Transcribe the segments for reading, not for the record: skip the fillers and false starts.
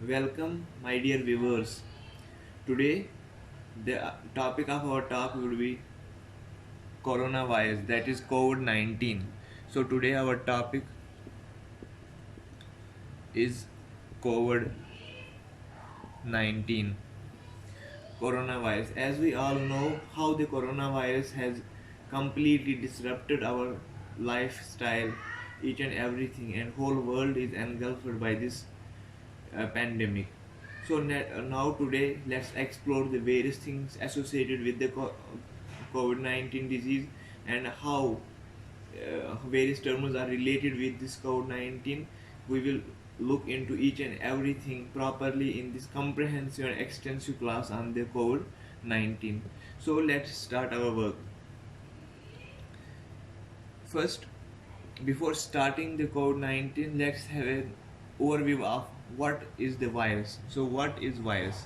Welcome, my dear viewers. Today, the topic of our talk will be coronavirus, that is COVID 19. So, today, our topic is COVID 19. Coronavirus. As we all know, how the coronavirus has completely disrupted our lifestyle, each and everything, and whole world is engulfed by this pandemic. So now today let's explore the various things associated with the COVID-19 disease and how various terms are related with this COVID-19. We will look into each and everything properly in this comprehensive and extensive class on the COVID-19. So let's start our work. First, before starting the COVID-19, let's have an overview of what is the virus. So what is virus?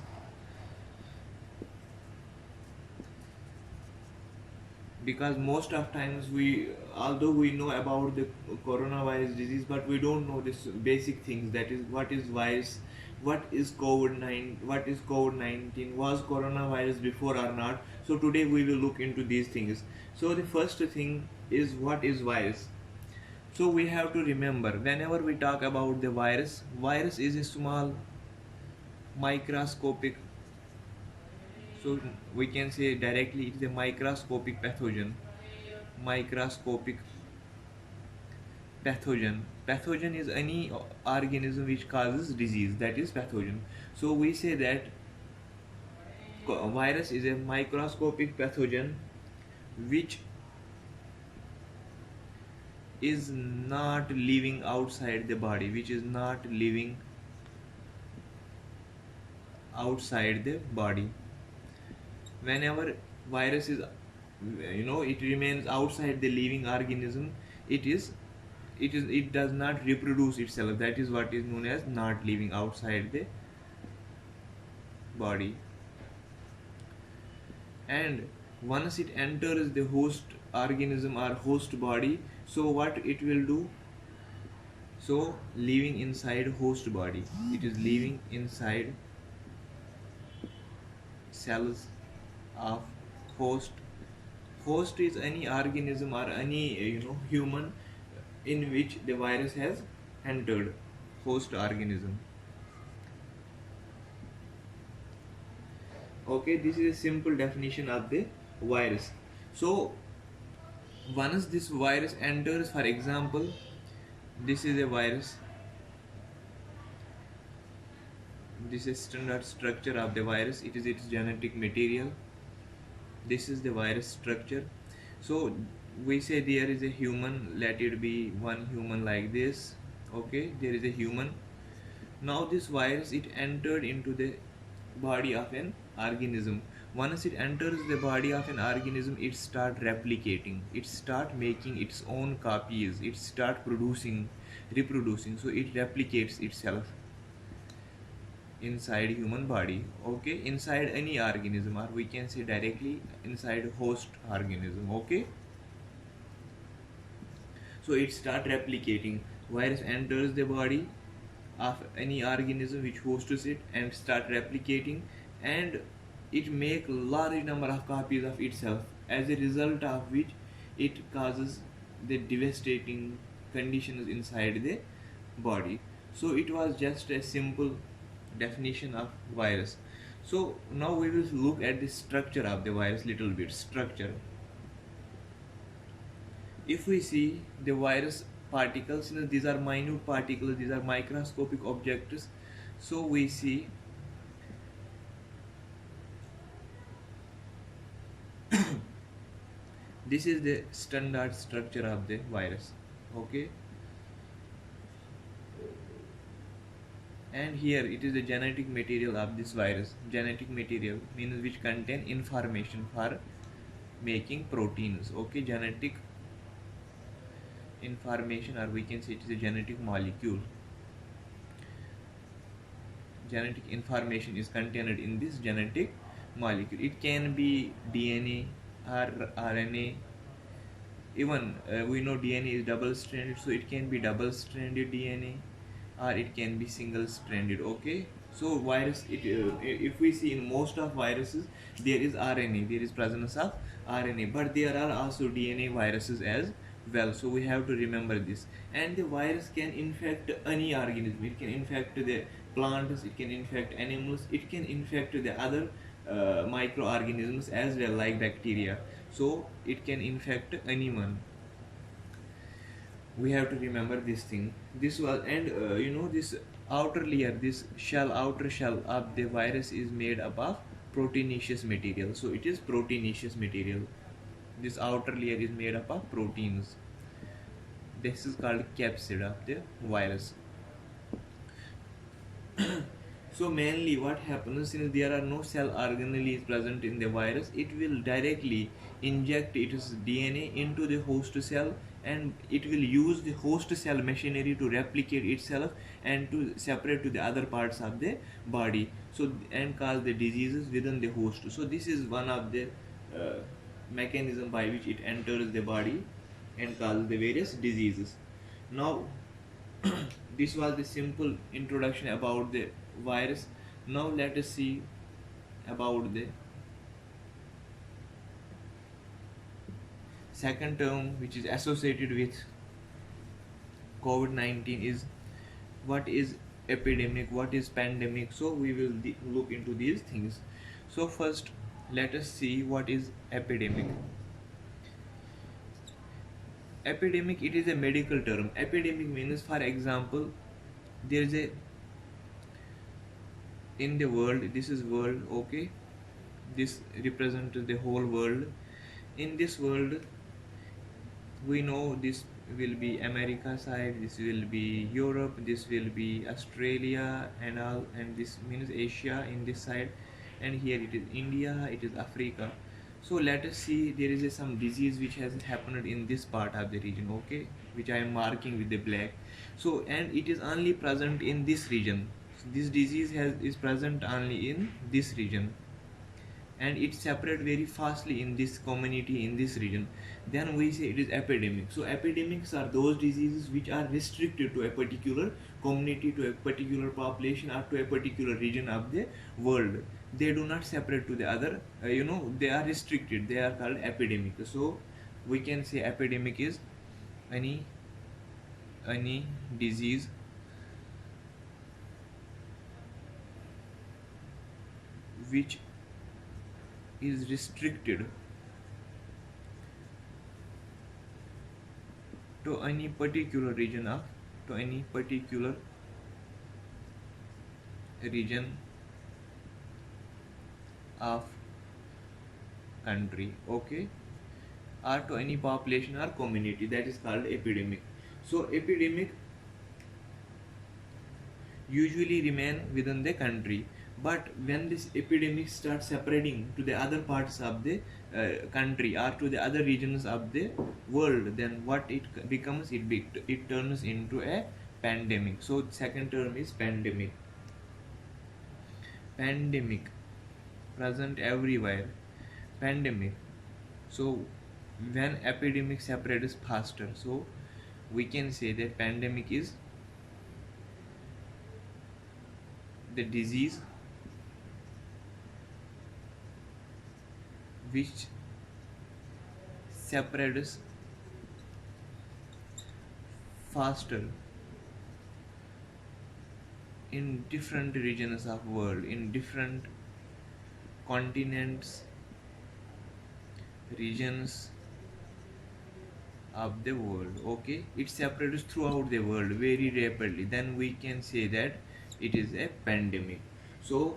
Because most of times although we know about the coronavirus disease, but we don't know this basic things, that is what is virus, what is COVID-19, was coronavirus before or not. So today we will look into these things. So the first thing is, what is virus? So we have to remember, whenever we talk about the virus is a small microscopic, so we can say directly it is a microscopic pathogen. Microscopic pathogen. Pathogen is any organism which causes disease, that is pathogen. So we say that virus is a microscopic pathogen which is not living outside the body, which is not living outside the body. Whenever virus is, it remains outside the living organism, it does not reproduce itself. That is what is known as not living outside the body. And once it enters the host organism or host body, so what it will do? So living inside host body, it is living inside cells of host. Host is any organism or any human in which the virus has entered. Host organism. Okay, this is a simple definition of the virus. So once this virus enters, for example, this is a virus, this is standard structure of the virus, it is its genetic material, this is the virus structure. So we say there is a human, let it be one human like this. Okay, there is a human. Now this virus, it entered into the body of an organism. Once it enters the body of an organism, it start replicating, it start making its own copies, it start reproducing. So it replicates itself inside human body. Okay, inside any organism, or we can say directly inside host organism. Okay, so it start replicating. Virus enters the body of any organism which hosts it and start replicating, and it make large number of copies of itself, as a result of which it causes the devastating conditions inside the body. So it was just a simple definition of virus. So now we will look at the structure of the virus, little bit structure. If we see the virus particles, these are minute particles, these are microscopic objects. So we see this is the standard structure of the virus. Okay, and here it is the genetic material of this virus. Genetic material means which contain information for making proteins. Okay, genetic information, or we can say it is a genetic molecule. Genetic information is contained in this genetic molecule. It can be DNA or RNA. Even we know DNA is double stranded, so it can be double stranded DNA, or it can be single stranded. Okay, So virus, if we see in most of viruses, there is RNA, there is presence of RNA, but there are also DNA viruses as well. So we have to remember this. And the virus can infect any organism. It can infect the plants, it can infect animals, it can infect the other microorganisms as well, like bacteria. So it can infect anyone. We have to remember this thing. This was, and this outer layer, this shell, outer shell of the virus is made up of proteinaceous material. So it is proteinaceous material. This outer layer is made up of proteins. This is called capsid of the virus. So mainly what happens, since there are no cell organelles present in the virus, it will directly inject its DNA into the host cell, and it will use the host cell machinery to replicate itself and to separate to the other parts of the body, so and cause the diseases within the host. So this is one of the mechanism by which it enters the body and causes the various diseases. Now this was the simple introduction about the virus. Now let us see about the second term which is associated with COVID-19 is what is epidemic, what is pandemic. So we will look into these things. So first let us see what is epidemic. Epidemic, it is a medical term. Epidemic means, for example, there is a, in the world, this is world, okay, this represents the whole world. In this world, we know this will be America side, this will be Europe, this will be Australia and all, and this means Asia in this side, and here it is India, it is Africa. So let us see, there is some disease which has happened in this part of the region, okay, which I am marking with the black. So, and it is only present in this region. This disease is present only in this region, and it separates very fastly in this community, in this region. Then we say it is epidemic. So epidemics are those diseases which are restricted to a particular community, to a particular population, or to a particular region of the world. They do not separate to the other, they are restricted, they are called epidemic. So we can say epidemic is any disease which is restricted to any particular region of, to any particular region of country, okay, or to any population or community, that is called epidemic. So epidemic usually remain within the country, but when this epidemic starts separating to the other parts of the country or to the other regions of the world, then what it becomes, it turns into a pandemic. So second term is pandemic. Pandemic, present everywhere, pandemic. So when epidemic separates faster, so we can say that pandemic is the disease which separates faster in different regions of world, in different continents, regions of the world, okay, it separates throughout the world very rapidly, then we can say that it is a pandemic. So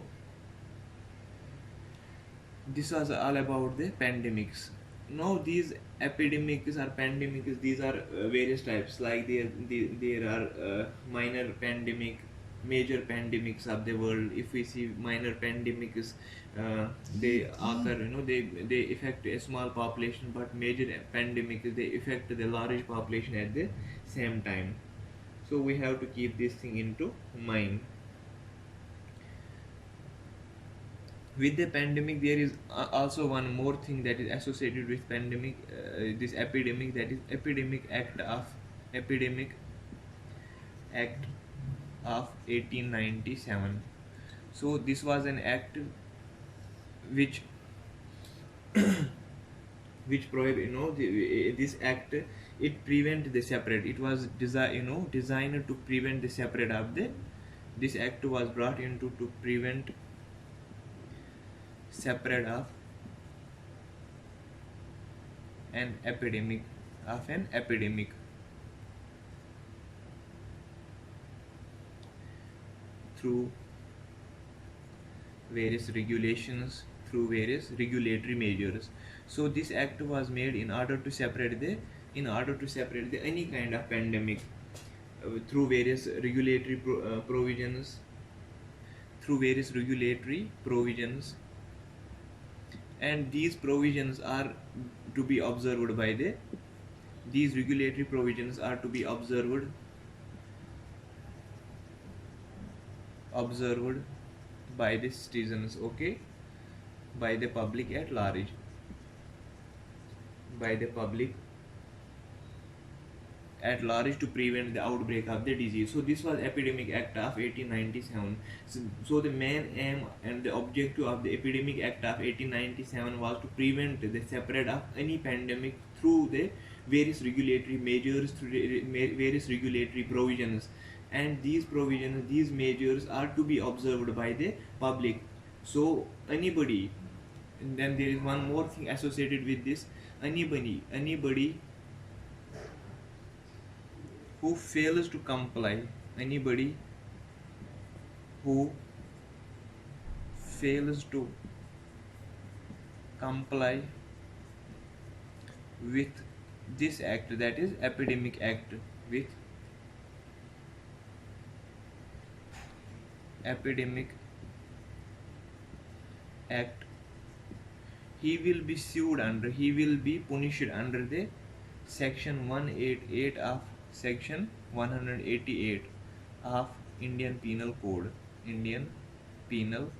this was all about the pandemics. Now these epidemics or pandemics, these are various types, like there are minor pandemic, major pandemics of the world. If we see minor pandemics, they occur, they affect a small population, but major pandemics, they affect the large population at the same time. So we have to keep this thing into mind. With the pandemic, there is also one more thing that is associated with pandemic, this epidemic, that is epidemic act of 1897. So this was an act which prohibit, this act, it prevent the separate, it was designed to prevent the separate of the, this act was brought into to prevent separate an epidemic of an epidemic through various regulations, through various regulatory measures. So this act was made in order to separate the, any kind of pandemic, through various regulatory provisions, through various regulatory provisions, and these provisions are to be observed by the, these regulatory provisions are to be observed by the citizens, okay, by the public at large, by the public at large, to prevent the outbreak of the disease. So this was Epidemic Act of 1897. So the main aim and the objective of the Epidemic Act of 1897 was to prevent the spread of any pandemic through the various regulatory measures, through the various regulatory provisions, and these provisions, these measures are to be observed by the public. So anybody, and then there is one more thing associated with this, anybody who fails to comply, anybody who fails to comply with this act, that is Epidemic Act, with Epidemic Act, he will be sued under, he will be punished under the section 188 of section 188 of Indian Penal Code, Indian Penal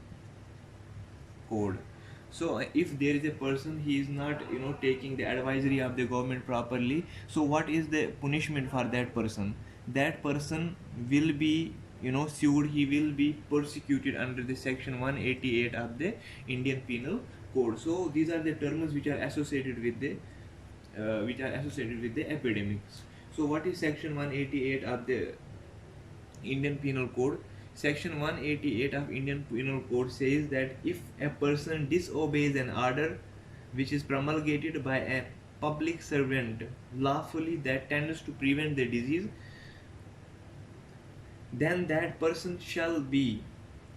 Code. So if there is a person, he is not taking the advisory of the government properly, so what is the punishment for that person? That person will be sued, he will be persecuted under the section 188 of the Indian Penal Code. So these are the terms which are associated with the epidemics. So what is section 188 of the Indian Penal Code? Section 188 of Indian Penal Code says that if a person disobeys an order which is promulgated by a public servant lawfully that tends to prevent the disease, then that person shall be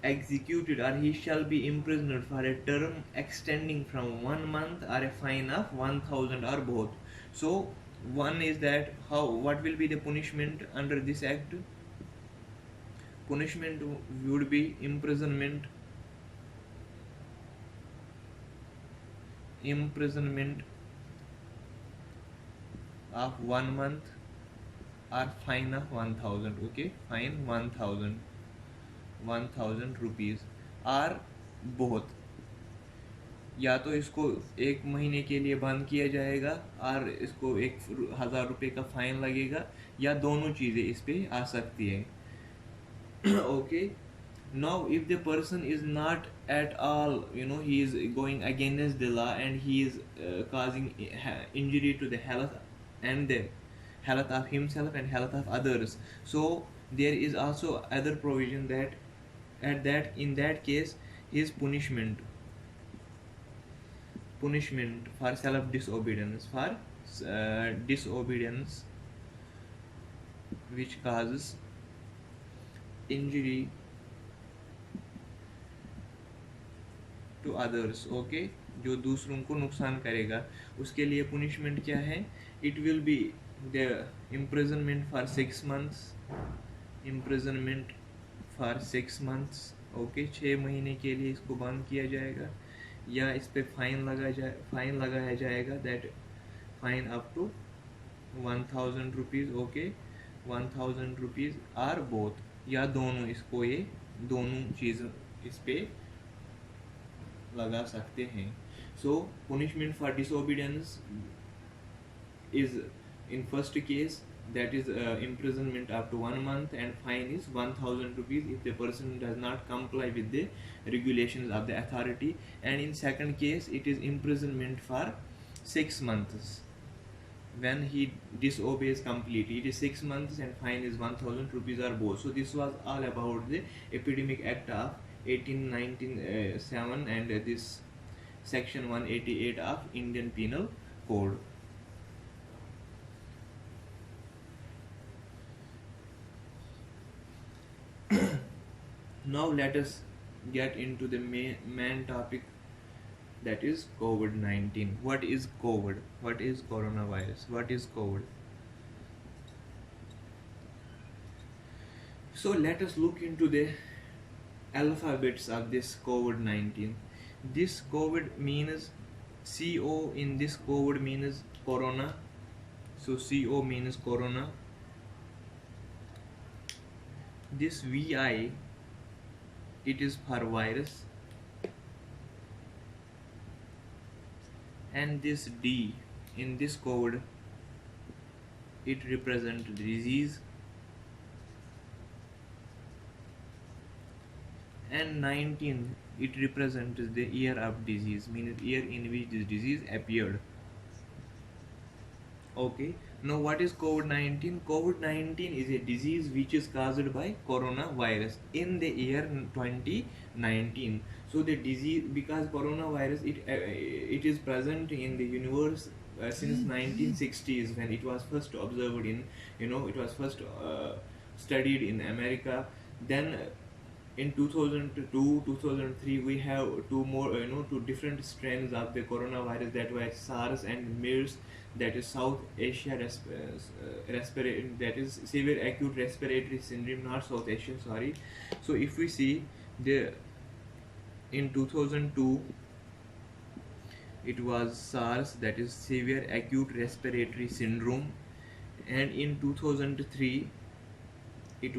executed, or he shall be imprisoned for a term extending from 1 month or a fine of 1000 or both. So one is that what will be the punishment under this act? Punishment would be imprisonment of 1 month or fine of 1000, okay, fine 1000 rupees, और बहुत, या तो इसको 1 महीने के लिए बंद किया जाएगा और इसको 1000 रुपये का फाइन लगेगा, या दोनों चीज़ें इस पे आ सकती है, okay. Now if the person is not at all, he is going against the law and he is causing injury to the health and the health of himself and health of others, so there is also other provision that in that case his punishment for self disobedience, for disobedience which causes injury to others, okay, जो दूसरों को नुकसान करेगा, उसके लिए punishment क्या है? It will be the imprisonment for 6 months, imprisonment for 6 months, okay, 6 महीने के लिए इसको बंद किया जाएगा, या इस पे फाइन लगाया जाएगा, that fine up to 1000 rupees, okay, 1000 rupees or both, या दोनों, इसको ये दोनों चीज़ इस पे लगा सकते हैं. So punishment for disobedience is, in first case, that is imprisonment up to 1 month, and fine is 1000 rupees if the person does not comply with the regulations of the authority. And in second case it is imprisonment for 6 months when he disobeys completely. It is 6 months and fine is 1000 rupees or both. So this was all about the Epidemic Act of 1897 and this section 188 of Indian Penal Code. Now let us get into the main topic, that is COVID-19. What is COVID? What is coronavirus? What is COVID? So let us look into the alphabets of this COVID-19. This COVID means CO in this COVID means corona. So CO means corona. This VI, it is for virus, and this D in this code, it represents disease, and 19, it represents the year of disease, means year in which this disease appeared. Okay, now what is COVID-19? COVID-19 is a disease which is caused by coronavirus in the year 2019. So the disease, because coronavirus, it is present in the universe since 1960s, when it was first observed in, it was first studied in America. Then in 2002 2003 we have two more, two different strains of the coronavirus, that were SARS and MERS, that is South Asia respiratory, that is severe acute respiratory syndrome, not South Asia, sorry. So if we see the in 2002 it was SARS, that is severe acute respiratory syndrome, and in 2003 it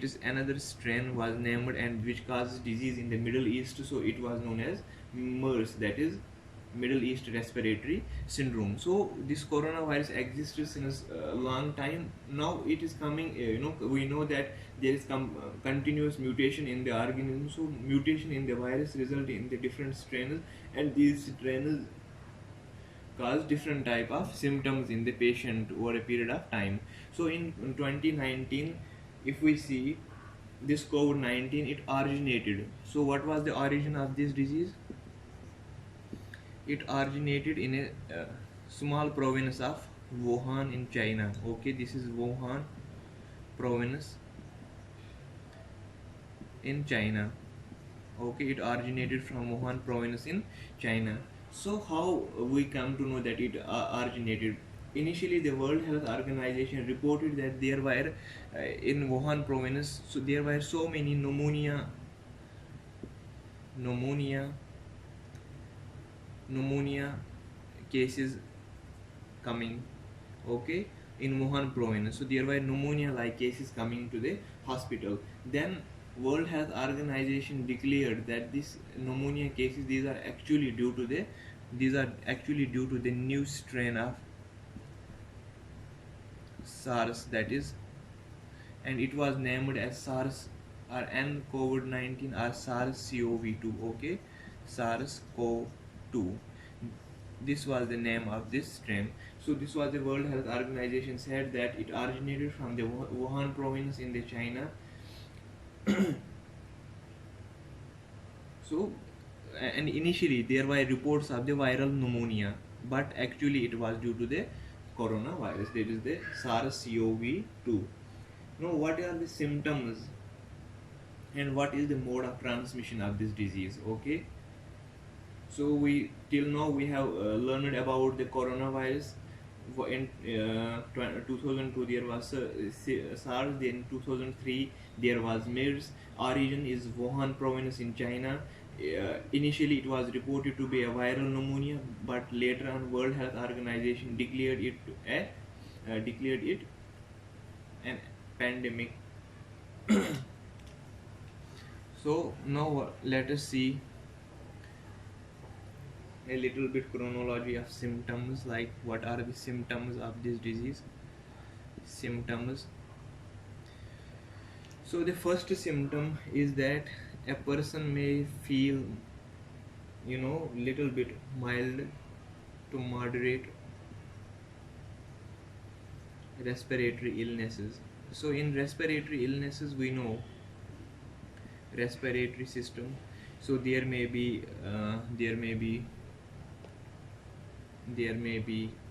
is another strain was named and which causes disease in the Middle East, so it was known as MERS, that is Middle East respiratory syndrome. So this coronavirus existed since a long time. Now it is coming, we know that there is continuous mutation in the organism. So mutation in the virus result in the different strains, and these strains cause different type of symptoms in the patient over a period of time. So in 2019, if we see this COVID-19, it originated. So what was the origin of this disease? It originated in a small province of Wuhan in China. Okay, this is Wuhan province in China. Okay, it originated from Wuhan province in China. So how we come to know that it originated? Initially, the World Health Organization reported that there were in Wuhan province, so there were so many pneumonia cases coming, okay, in Wuhan province. So there were pneumonia like cases coming to the hospital. Then World Health Organization declared that these pneumonia cases, these are actually due to the new strain of SARS, that is, and it was named as SARS or nCoV-19 or SARS-CoV-2. Okay, SARS-CoV-2. This was the name of this strain. So this was the World Health Organization said that it originated from the Wuhan province in the China. So, and initially there were reports of the viral pneumonia, but actually it was due to the coronavirus, that is the SARS-CoV-2. Now, what are the symptoms and what is the mode of transmission of this disease? Okay, so we till now we have learned about the coronavirus. In 2002 there was SARS, then 2003 there was MERS. Origin is Wuhan province in China. Initially it was reported to be a viral pneumonia, but later on World Health Organization declared it an pandemic. So now let us see a little bit chronology of symptoms, like what are the symptoms of this disease. Symptoms. So the first symptom is that a person may feel, little bit mild to moderate respiratory illnesses. So in respiratory illnesses, we know respiratory system. So there may be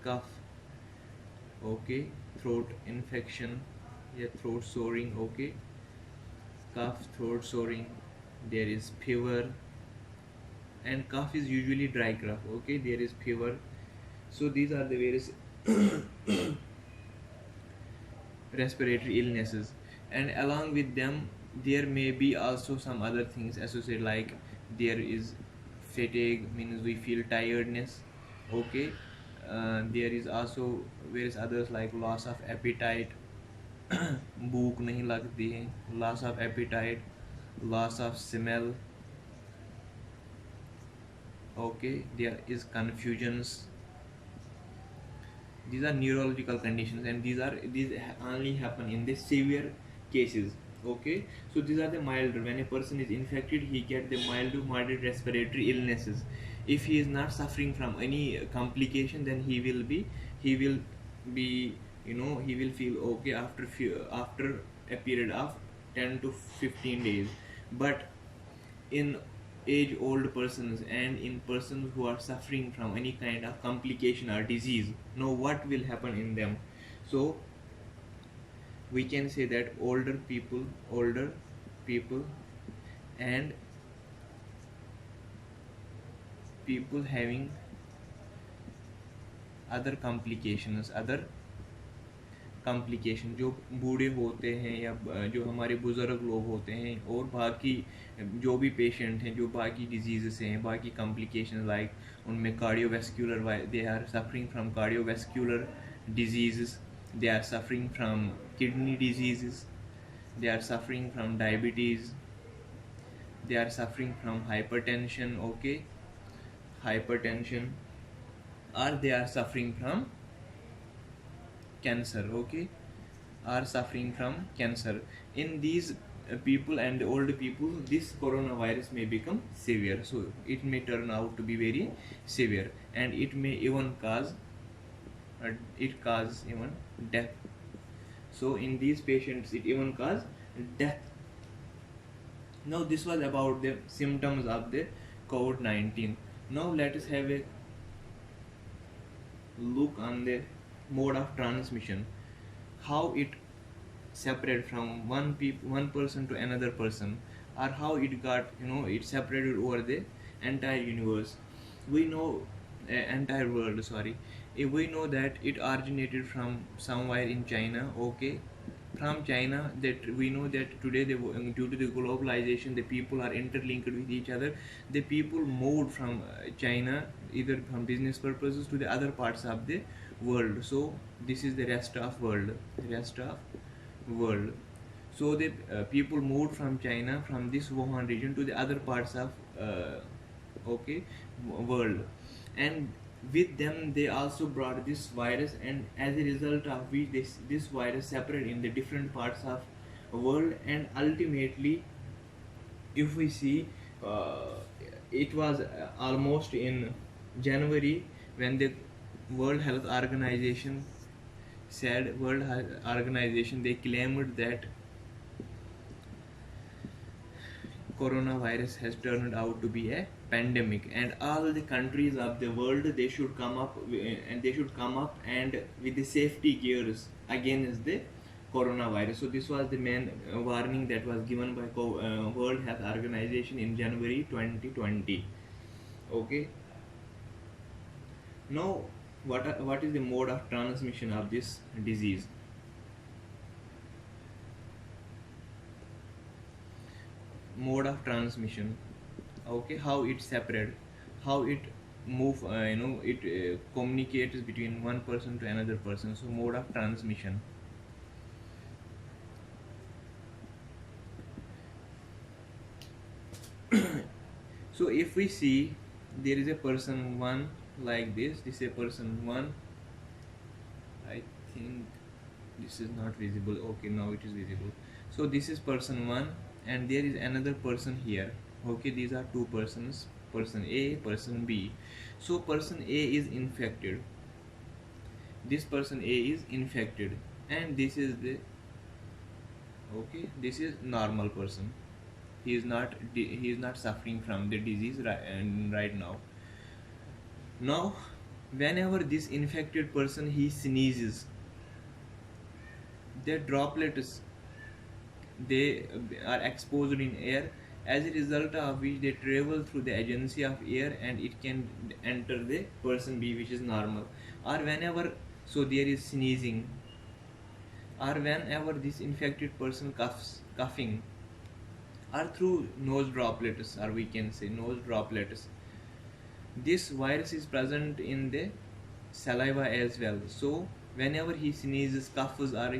cough, okay, throat infection, yeah, throat soring, okay, cough, throat soring. There is fever, and cough is usually dry cough, okay. There is fever. So these are the various respiratory illnesses, and along with them there may be also some other things associated, like there is fatigue, means we feel tiredness, okay. There is also various others like loss of appetite, भूख नहीं लगती है, loss of appetite, loss of smell, okay. There is confusions. These are neurological conditions, and these only happen in the severe cases, okay. So these are the mild. When a person is infected, he get the mild to moderate respiratory illnesses. If he is not suffering from any complication, then he will be he will feel okay after a period of 10 to 15 days. But in age old persons and in persons who are suffering from any kind of complication or disease, know what will happen in them. So we can say that older people and people having other complication, जो बूढ़े होते हैं या जो हमारे बुज़ुर्ग लोग होते हैं, और बाकी जो भी पेशेंट हैं जो बाकी डिजीज़ से हैं, बाकी कॉम्प्लिकेशन लाइक उनमें cardiovascular, they are suffering from cardiovascular disease, they are suffering from kidney disease, they are suffering from diabetes, they are suffering from hypertension, okay, hypertension, or they are suffering from cancer, okay, are suffering from cancer. In these people and the old people, this coronavirus may become severe, so it may turn out to be very severe, and it may even cause even death. So in these patients it even cause death. Now this was about the symptoms of the COVID-19. Now let us have a look on the mode of transmission, how it separate from one person to another person, or how it got it separated over the entire universe. We know entire world, sorry. We know that it originated from somewhere in China, okay. From China, that we know that today due to the globalization, the people are interlinked with each other. The people moved from China either from business purposes to the other parts of the world. So this is the rest of world. So the people moved from China, from this Wuhan region, to the other parts of okay world, and with them they also brought this virus, and as a result of which this virus separated in the different parts of world. And ultimately, if we see, it was almost in January when the World Health Organization they claimed that coronavirus has turned out to be a pandemic, and all the countries of the world, they should come up and with the safety gears against the coronavirus. So this was the main warning that was given by World Health Organization in January 2020, okay. Now what is the mode of transmission of this disease? Mode of transmission, okay, how it separate, how it move, it communicates between one person to another person. So mode of transmission, so if we see there is a person 1 like this is a person 1. I think this is not visible. Okay, now it is visible. So this is person 1 and there is another person here. Okay, these are two persons, person A, person B. So person A is infected, this person A is infected, and this is the, okay, this is normal person. He is not suffering from the disease right now. Now whenever this infected person he sneezes, their droplets, they are exposed in air, as a result of which they travel through the agency of air and it can enter the person B, which is normal. Or whenever, so there is sneezing, or whenever this infected person coughing, or through nose droplets, or we can say nose droplets, this virus is present in the saliva as well. So whenever he sneezes, coughs, or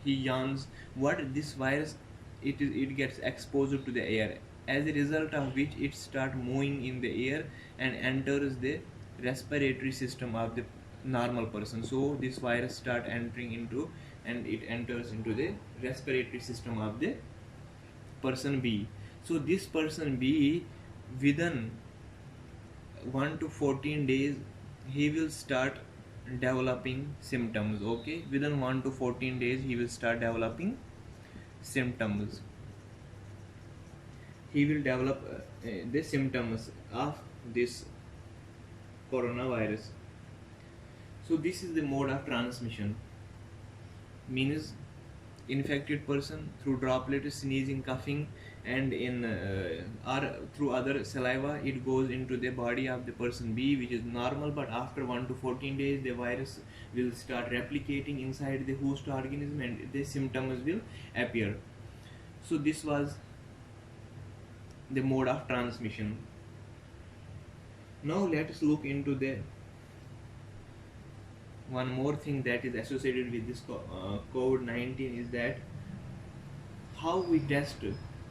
he yawns, what this virus, it gets exposed to the air, as a result of which it start moving in the air and enters the respiratory system of the normal person. So this virus start entering into, and it enters into the respiratory system of the person B. So this person B, within 1 to 14 days, he will start developing symptoms. Okay, within 1 to 14 days he will start developing symptoms. He will develop the symptoms of this coronavirus. So this is the mode of transmission, means infected person through droplets, sneezing, coughing, and in or through other saliva, it goes into the body of the person B, which is normal. But after 1 to 14 days, the virus will start replicating inside the host organism and the symptoms will appear. So this was the mode of transmission. Now let us look into the one more thing that is associated with this COVID-19, is that how we test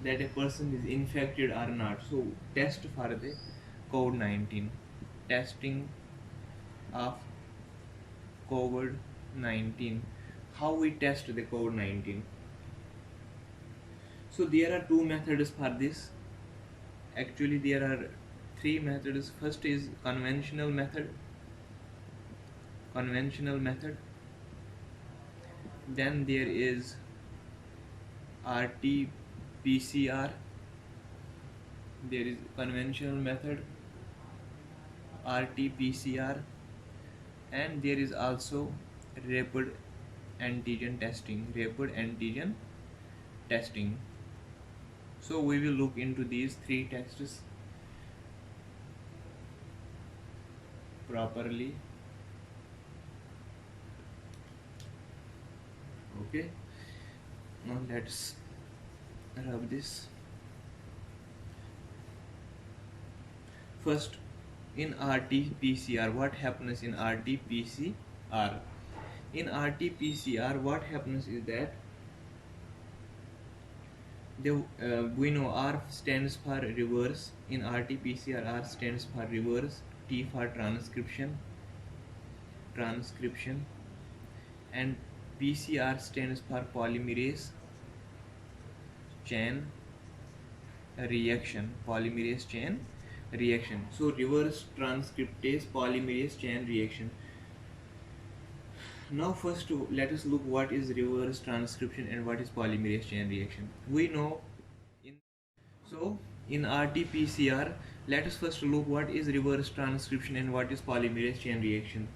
that a person is infected or not. So test for the COVID-19, testing of COVID-19, how we test the COVID-19. So there are two methods for this. Actually there are three methods. First is conventional method, then there is RT-PCR, there is conventional method, RT-PCR, and there is also rapid antigen testing. So we will look into these three tests properly. Okay, now let's rub this. First, in RT-PCR, what happens in RT-PCR? In RT-PCR, what happens is that we know R stands for reverse. In RT-PCR, R stands for reverse, T for transcription, and PCR stands for polymerase chain reaction. So reverse transcriptase polymerase chain reaction. Now first let us look what is reverse transcription and what is polymerase chain reaction. We know in RT-PCR, let us first look what is reverse transcription and what is polymerase chain reaction.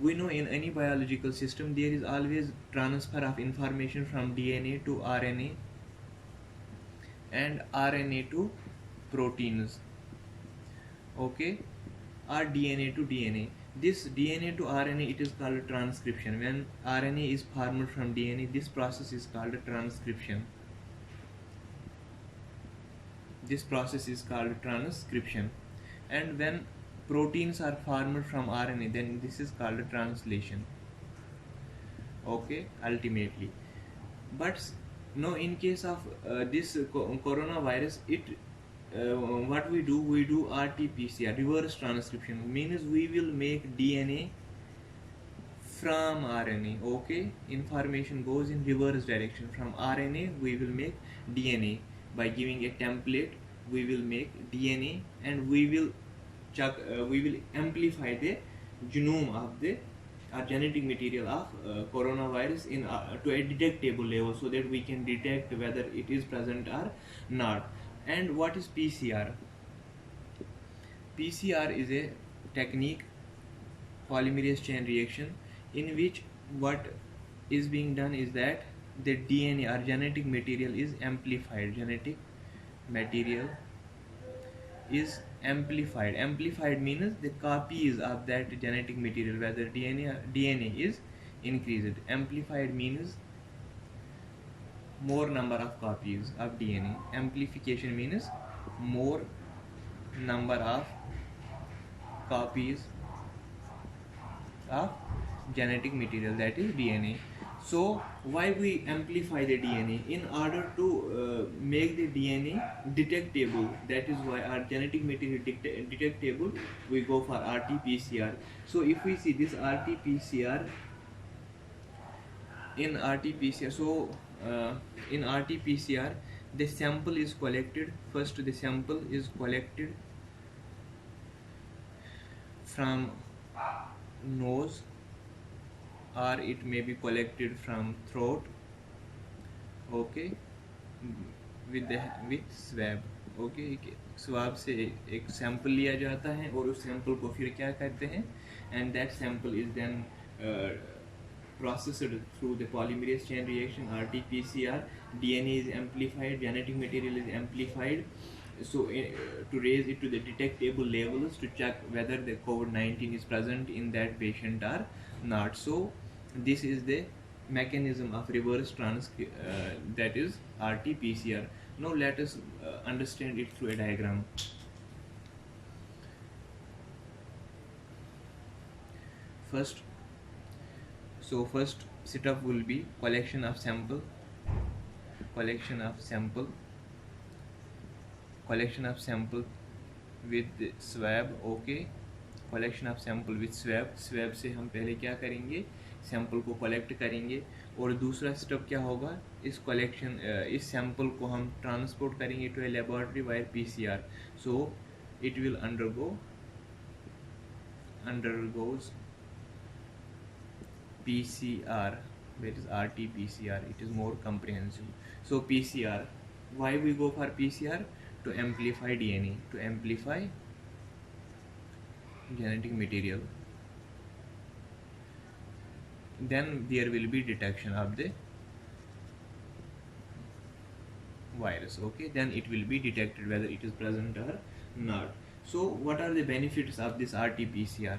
We know in any biological system there is always transfer of information from DNA to RNA and RNA to proteins, okay, or DNA to DNA. This DNA to RNA, it is called transcription. When RNA is formed from DNA, this process is called transcription. And when proteins are formed from RNA, then this is called translation, okay, ultimately. But no, in case of this coronavirus, it what we do RT-PCR, reverse transcription, means we will make DNA from RNA. Okay, information goes in reverse direction. From RNA we will make DNA. By giving a template we will make DNA, and we will amplify the genome of the genetic material of coronavirus in to a detectable level, so that we can detect whether it is present or not. And what is PCR? PCR is a technique, polymerase chain reaction, in which what is being done is that the DNA or genetic material is amplified. Genetic material is amplified. Amplified means the copies of that genetic material, whether DNA is increased. Amplified means more number of copies of DNA. Amplification means more number of copies of genetic material, that is DNA. So why we amplify the DNA? In order to make the DNA detectable, that is why our genetic material detectable, we go for RT-PCR. So if we see this RT-PCR, in RT-PCR, so in RT-PCR the sample is collected. First the sample is collected from nose, or it may be collected from throat. Okay, with swab. Okay, swab से एक sample लिया जाता है और उस sample को फिर क्या करते हैं, and that sample is then processed through the polymerase chain reaction, RT-PCR. DNA is amplified, genetic material is amplified, so to raise it to the detectable levels, to check whether the COVID-19 is present in that patient or not. So this is the mechanism of reverse that is RT-PCR. Now let us understand it through a diagram. First setup will be collection of sample with swab. Okay, collection of sample with swab से हम पहले क्या करेंगे, sample को collect करेंगे, और दूसरा step क्या होगा, इस सैंपल को हम ट्रांसपोर्ट करेंगे to a laboratory via PCR. So it will undergoes PCR, that is RT-PCR. It is more comprehensive. So PCR, why we go for PCR? To amplify DNA, to amplify genetic material. Then there will be detection of the virus. Okay, then it will be detected whether it is present or not. So what are the benefits of this RT-PCR?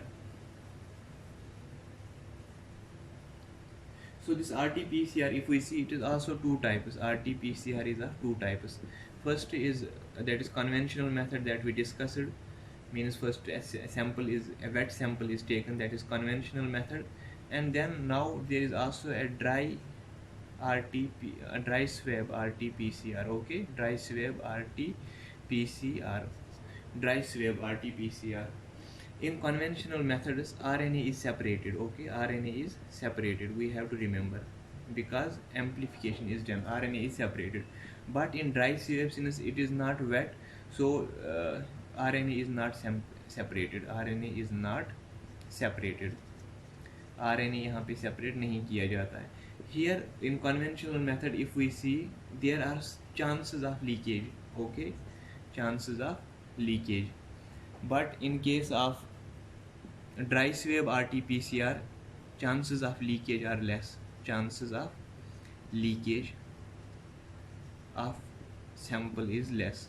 So this RT-PCR, if we see, it is also two types. RT-PCR is of two types. First is that is conventional method that we discussed, means first a wet sample is taken, that is conventional method, and then now there is also a dry swab RT-PCR. Okay, dry swab RT-PCR. In conventional methods, RNA is separated. Okay, RNA is separated, we have to remember, because amplification is done, RNA is separated. But in dry swab, since it is not wet, so RNA is not separated. RNA is not separated. RNA यहाँ पे separate नहीं किया जाता है. Here in conventional method, if we see, there are chances of leakage. Okay, chances of leakage. But in case of dry swab RT-PCR, chances of leakage are less. Chances of leakage of sample is less.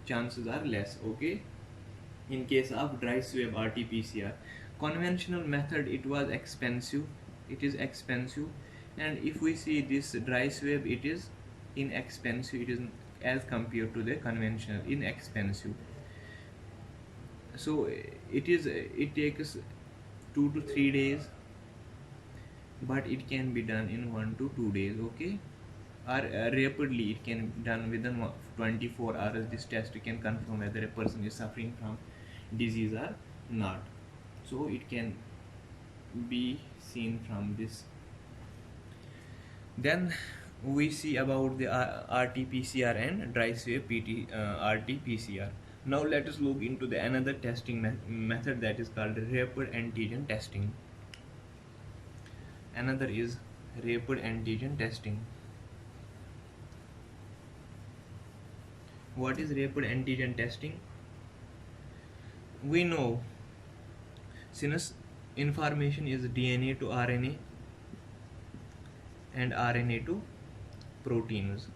Chances are less. Okay, in case of dry swab RT-PCR. Conventional method, it was expensive. It is expensive, and if we see this dry swab, it is inexpensive. It is as compared to the conventional, inexpensive. So it takes 2 to 3 days, but it can be done in 1 to 2 days. Okay, or rapidly it can be done within 24 hours. This test can confirm whether a person is suffering from disease or not. So it can be seen from this. Then we see about the RT-PCR and dry swab RT-PCR. Now let us look into the another testing method, that is called rapid antigen testing. Another is rapid antigen testing. What is rapid antigen testing? We know, since information is DNA to RNA and RNA to proteins.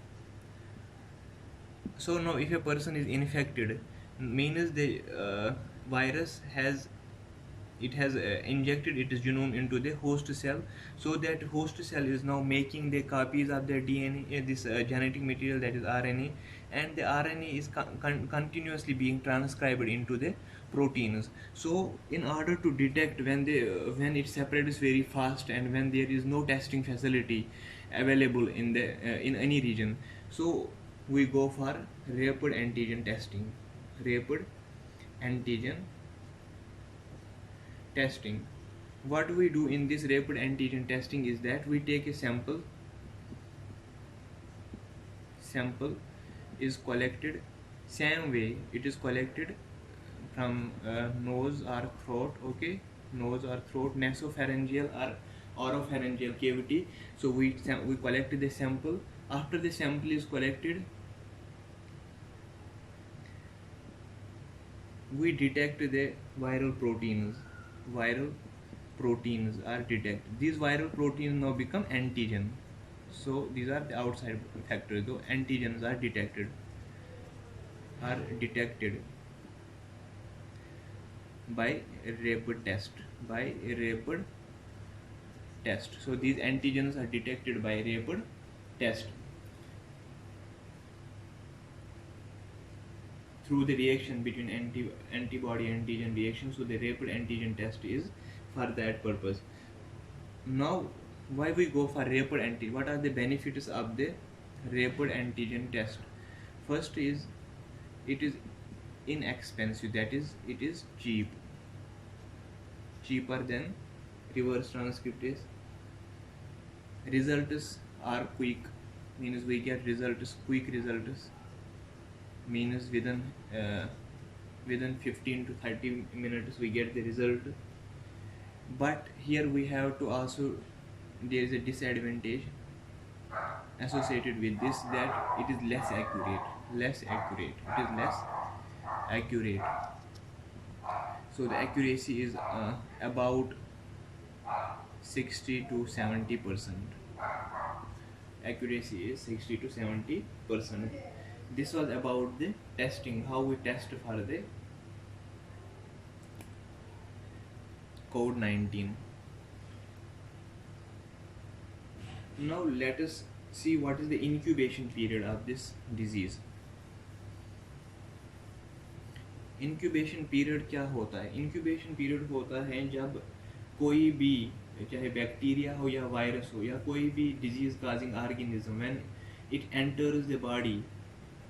So now if a person is infected, means the virus has injected its genome into the host cell, so that host cell is now making the copies of their DNA, this genetic material, that is RNA, and the RNA is continuously being transcribed into the proteins. So in order to detect when it separates very fast and when there is no testing facility available in the in any region, so we go for rapid antigen testing. Rapid antigen testing. What we do in this rapid antigen testing is that we take a sample is collected same way it is collected from nose or throat, okay, nose or throat, nasopharyngeal or oropharyngeal cavity. So we collect the sample. After the sample is collected, we detect the viral proteins. Viral proteins are detected. These viral proteins now become antigen. So these are the outside factors. Though antigens are detected by a rapid test. So these antigens are detected by rapid test through the reaction between antibody antigen reaction. So the rapid antigen test is for that purpose. Now why we go for rapid antigen? What are the benefits of the rapid antigen test? First is it is inexpensive, that is it is cheaper than reverse transcriptase. Results are quick, means we get quick results, means within 15 to 30 minutes we get the result. But here we have to also, there is a disadvantage associated with this, that it is less accurate. So the accuracy is about 60 to 70%. Accuracy is 60 to 70%. This was about the testing, how we test for the COVID-19. Now let us see what is the incubation period of this disease. Incubation period क्या होता है? Incubation period होता है जब कोई भी, चाहे bacteria हो या वायरस हो या कोई भी disease causing organism, when it enters the body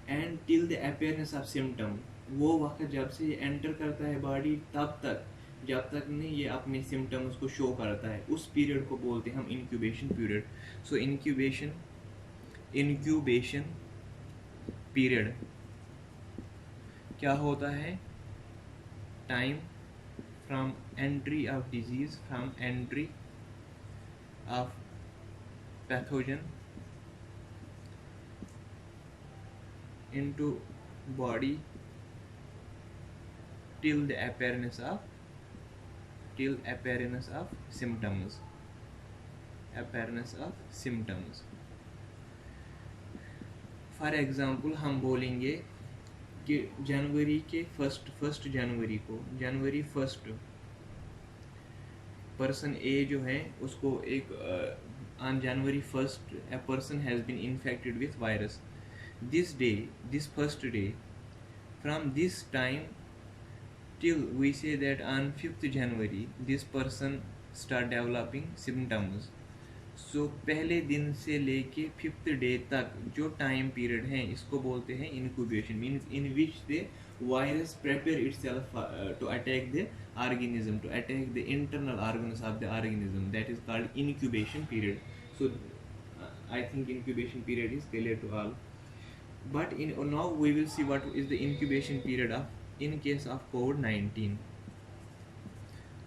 and till the appearance of symptom, वो वक्त जब से ये एंटर करता है बॉडी तब तक, जब तक नहीं ये अपने सिम्टम्स को शो करता है, उस पीरियड को बोलते हैं हम इंक्यूबेशन पीरियड. सो इंक्यूबेशन पीरियड क्या होता है? Time from entry of disease, from entry of pathogen into body till the appearance of symptoms. For example हम बोलेंगे कि जनवरी के फर्स्ट जनवरी फर्स्ट पर्सन ए जो है उसको एक on January first a person has been infected with virus. This first day, from this time till we say that on 5th January this person start developing symptoms. सो पहले दिन से लेके 5th day तक जो टाइम पीरियड है इसको बोलते हैं incubation, means in which the virus prepare itself to attack the organism, to attack the internal organs of the organism. That is called incubation period. So I think incubation period is clear to all. But now we will see what is the incubation period of in case of COVID-19.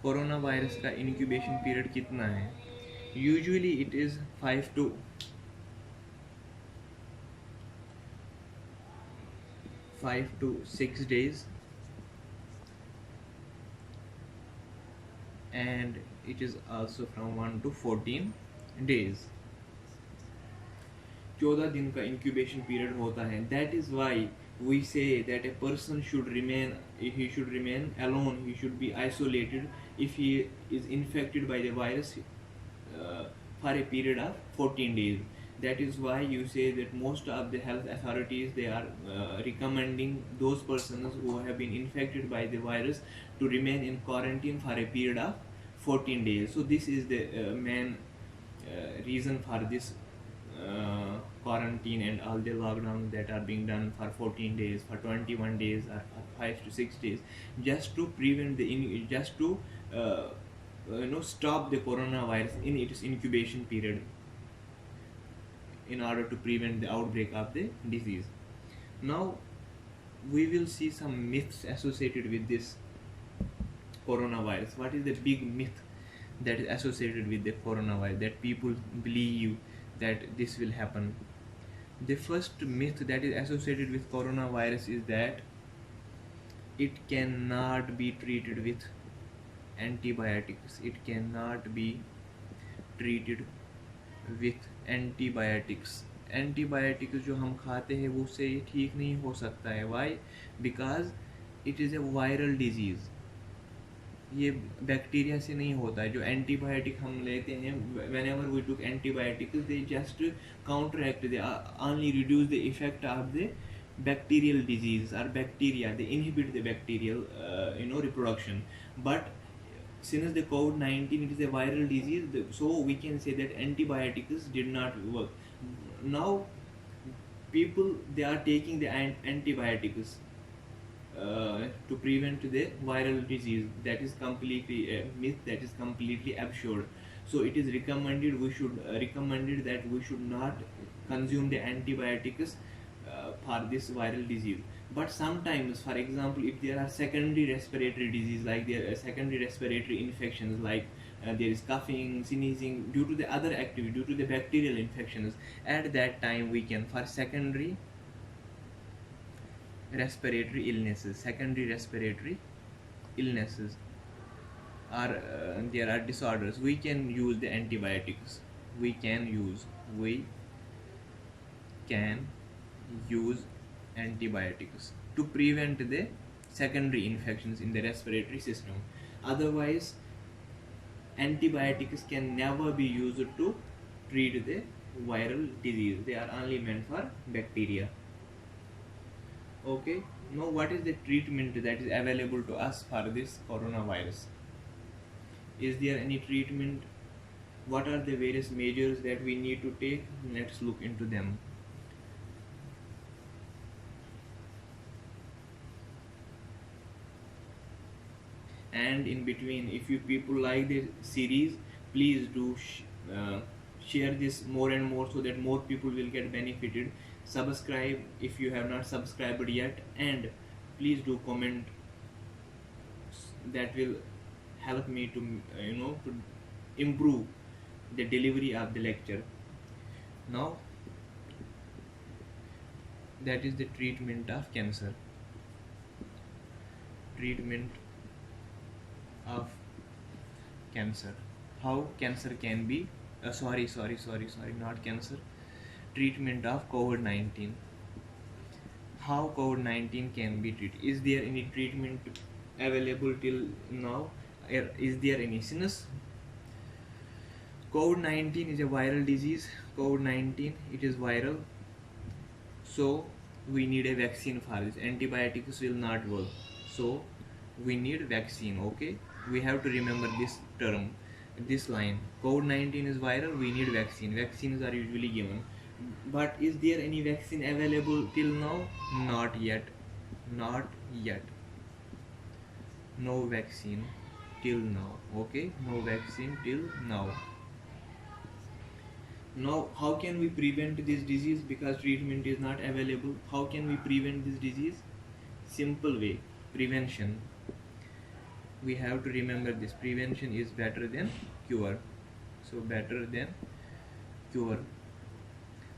Corona virus का incubation period कितना है? Usually it is 5 to 6 days, and it is also from 1 to 14 days. 14 दिन का incubation period होता है. That is why we say that a person should remain alone, he should be isolated if he is infected by the virus for a period of 14 days. That is why you say that most of the health authorities, they are recommending those persons who have been infected by the virus to remain in quarantine for a period of 14 days. So this is the main reason for this quarantine and all the lockdowns that are being done for 14 days, for 21 days, or for 5 to 6 days, just to prevent stop the coronavirus in its incubation period, in order to prevent the outbreak of the disease. Now we will see some myths associated with this coronavirus. What is the big myth that is associated with the coronavirus, that people believe that this will happen? The first myth that is associated with coronavirus is that it cannot be treated with antibiotics. It cannot be treated with antibiotics. Antibiotics जो हम खाते हैं वो उससे ये ठीक नहीं हो सकता है. Why? Because it is a viral disease. ये बैक्टीरिया से नहीं होता है. जो एंटीबायोटिक हम लेते हैं, whenever we took antibiotics, they just counteract, they only reduce the effect of the bacterial disease or bacteria. They inhibit the bacterial reproduction. But since the COVID-19 it is a viral disease, so we can say that antibiotics did not work. Now people, they are taking the antibiotics to prevent the viral disease. That is completely a myth, that is completely absurd. So it is recommended that we should not consume the antibiotics for this viral disease. But sometimes, for example, if there are secondary respiratory disease, like there are secondary respiratory infections, like there is coughing, sneezing, due to the other activity, due to the bacterial infections, at that time we can, for secondary respiratory illnesses, or there are disorders, we can use the antibiotics. We can use antibiotics to prevent the secondary infections in the respiratory system. Otherwise, antibiotics can never be used to treat the viral disease. They are only meant for bacteria. Okay, now what is the treatment that is available to us for this coronavirus? Is there any treatment? What are the various measures that we need to take? Let's look into them. And in between, if you people like this series, please do share this more and more, so that more people will get benefited. Subscribe if you have not subscribed yet, and please do comment. That will help me to to improve the delivery of the lecture. Now, that is the treatment of cancer. How cancer can be not cancer, treatment of COVID-19. How COVID-19 can be treated? Is there any treatment available till now? Is there any? Since COVID-19 is a viral disease, it is viral, so we need a vaccine for this. Antibiotics will not work, so we need vaccine. Okay, we have to remember this term. this line. COVID-19 is viral, we need vaccine. Vaccines are usually given. But is there any vaccine available till now? Not yet. Not yet. No vaccine till now. Okay, no vaccine till now. Now, how can we prevent this disease? Because treatment is not available. How can we prevent this disease? Simple way, prevention. We have to remember this: prevention is better than cure. So better than cure.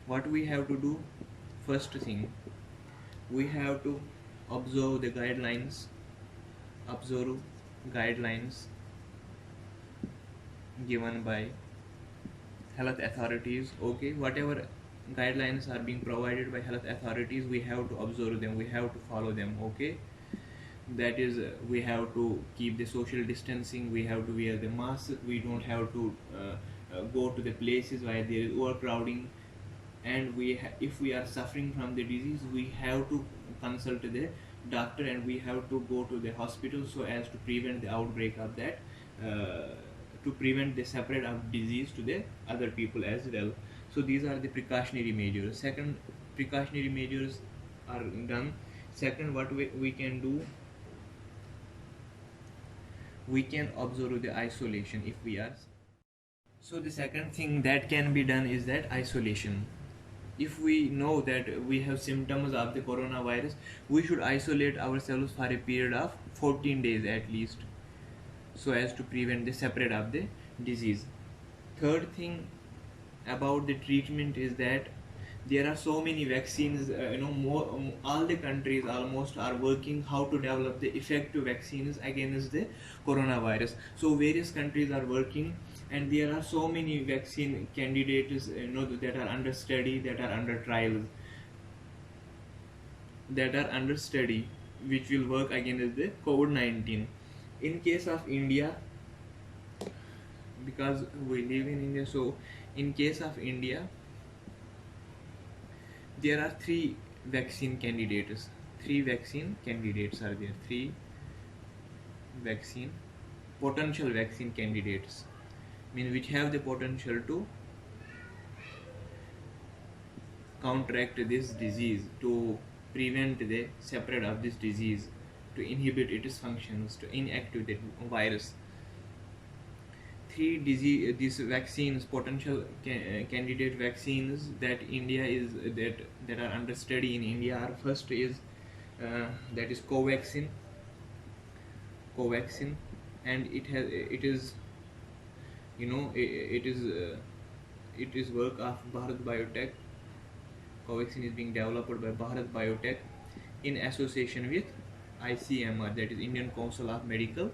What we have to do? First thing, we have to observe the guidelines. Observe guidelines given by health authorities. Okay, whatever guidelines are being provided by health authorities, we have to observe them, we have to follow them. Okay, that is, we have to keep the social distancing, we have to wear the mask, we don't have to go to the places where there is overcrowding, and if we are suffering from the disease, we have to consult the doctor, and we have to go to the hospital so as to prevent the outbreak of that, to prevent the spread of disease to the other people as well. So these are the precautionary measures. Second, precautionary measures are done. Second, what we can do, we can observe the isolation if we are. So the second thing that can be done is that isolation. If we know that we have symptoms of the coronavirus, we should isolate ourselves for a period of 14 days at least, so as to prevent the spread of the disease. Third thing about the treatment is that there are so many vaccines, all the countries almost are working how to develop the effective vaccines against the coronavirus. So various countries are working, and there are so many vaccine candidates, that are under study, that are under trials, which will work against the COVID-19. In case of India, because we live in India, so in case of India, there are three vaccine candidates. Three vaccine candidates are there. Three potential vaccine candidates, which have the potential to counteract this disease, to prevent the spread of this disease, to inhibit its functions, to inactivate the virus. These vaccines, potential candidate vaccines that India is that are under study in India are, first is that is Covaxin, and it is work of Bharat Biotech. Covaxin is being developed by Bharat Biotech in association with ICMR, that is Indian Council of Medical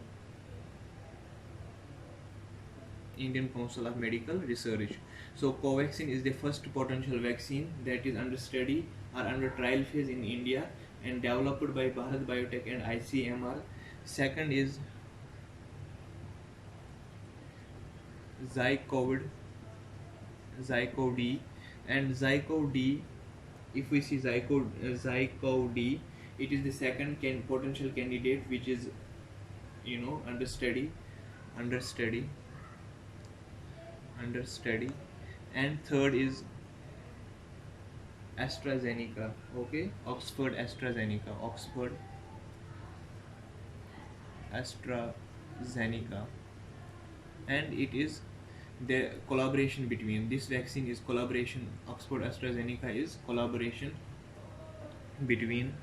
Research. So Covaxin is the first potential vaccine that is under study or under trial phase in India and developed by Bharat Biotech and ICMR. Second is Zycov-D, and Zycov-D, if we see Zycov-D, it is the second potential candidate which is under study, and third is AstraZeneca. Okay, Oxford AstraZeneca, and it is the collaboration between this vaccine is collaboration. Oxford AstraZeneca is collaboration between.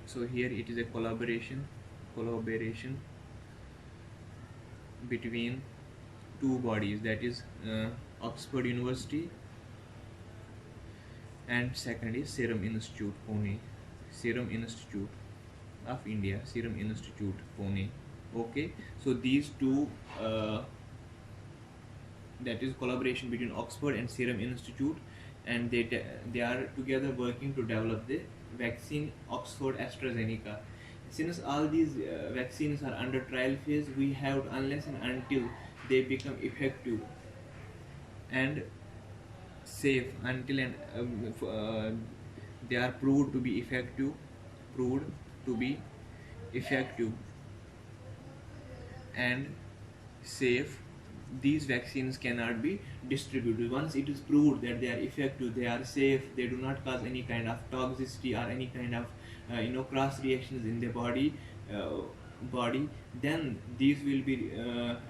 So here it is a collaboration between two bodies, that is Oxford University, and second is Serum Institute Pune, Serum Institute of India, Serum Institute Pune. Okay, so these two, that is collaboration between Oxford and Serum Institute, and they are together working to develop the vaccine Oxford AstraZeneca. Since all these vaccines are under trial phase, we have, unless and until they become effective and safe, until they are proved to be effective and safe, these vaccines cannot be distributed. Once it is proved that they are effective, they are safe, they do not cause any kind of toxicity or any kind of cross reactions in the uh, body, then these will be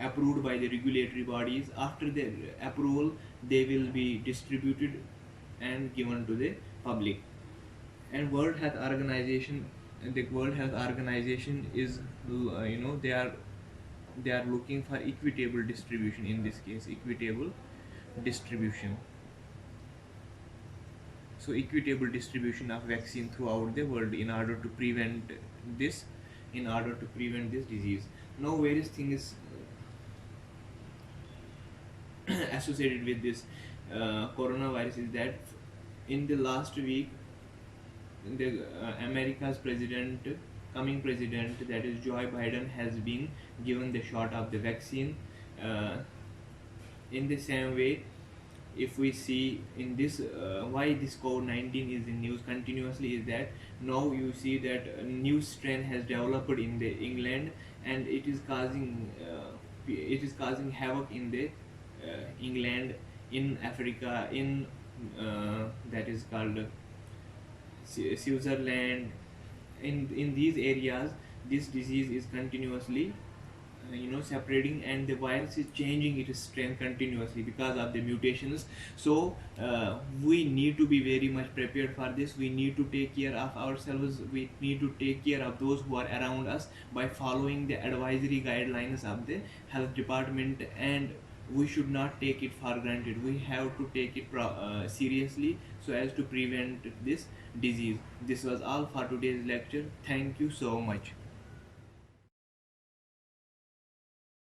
approved by the regulatory bodies. After their approval, they will be distributed and given to the public. And World Health Organization is, they are looking for equitable distribution. In this case, equitable distribution. So equitable distribution of vaccine throughout the world in order to prevent this, disease. Now various things associated with this coronavirus is that in the last week, the America's coming president, that is Joe Biden, has been given the shot of the vaccine. Uh, in the same way, if we see in this, why this COVID-19 is in news continuously, is that now you see that a new strain has developed in the England, and it is causing havoc in the England, in Africa, in that is called Switzerland. In these areas, this disease is continuously separating, and the virus is changing its strength continuously because of the mutations. So we need to be very much prepared for this. We need to take care of ourselves, we need to take care of those who are around us by following the advisory guidelines of the health department, and we should not take it for granted. We have to take it seriously so as to prevent this disease. This was all for today's lecture. Thank you so much.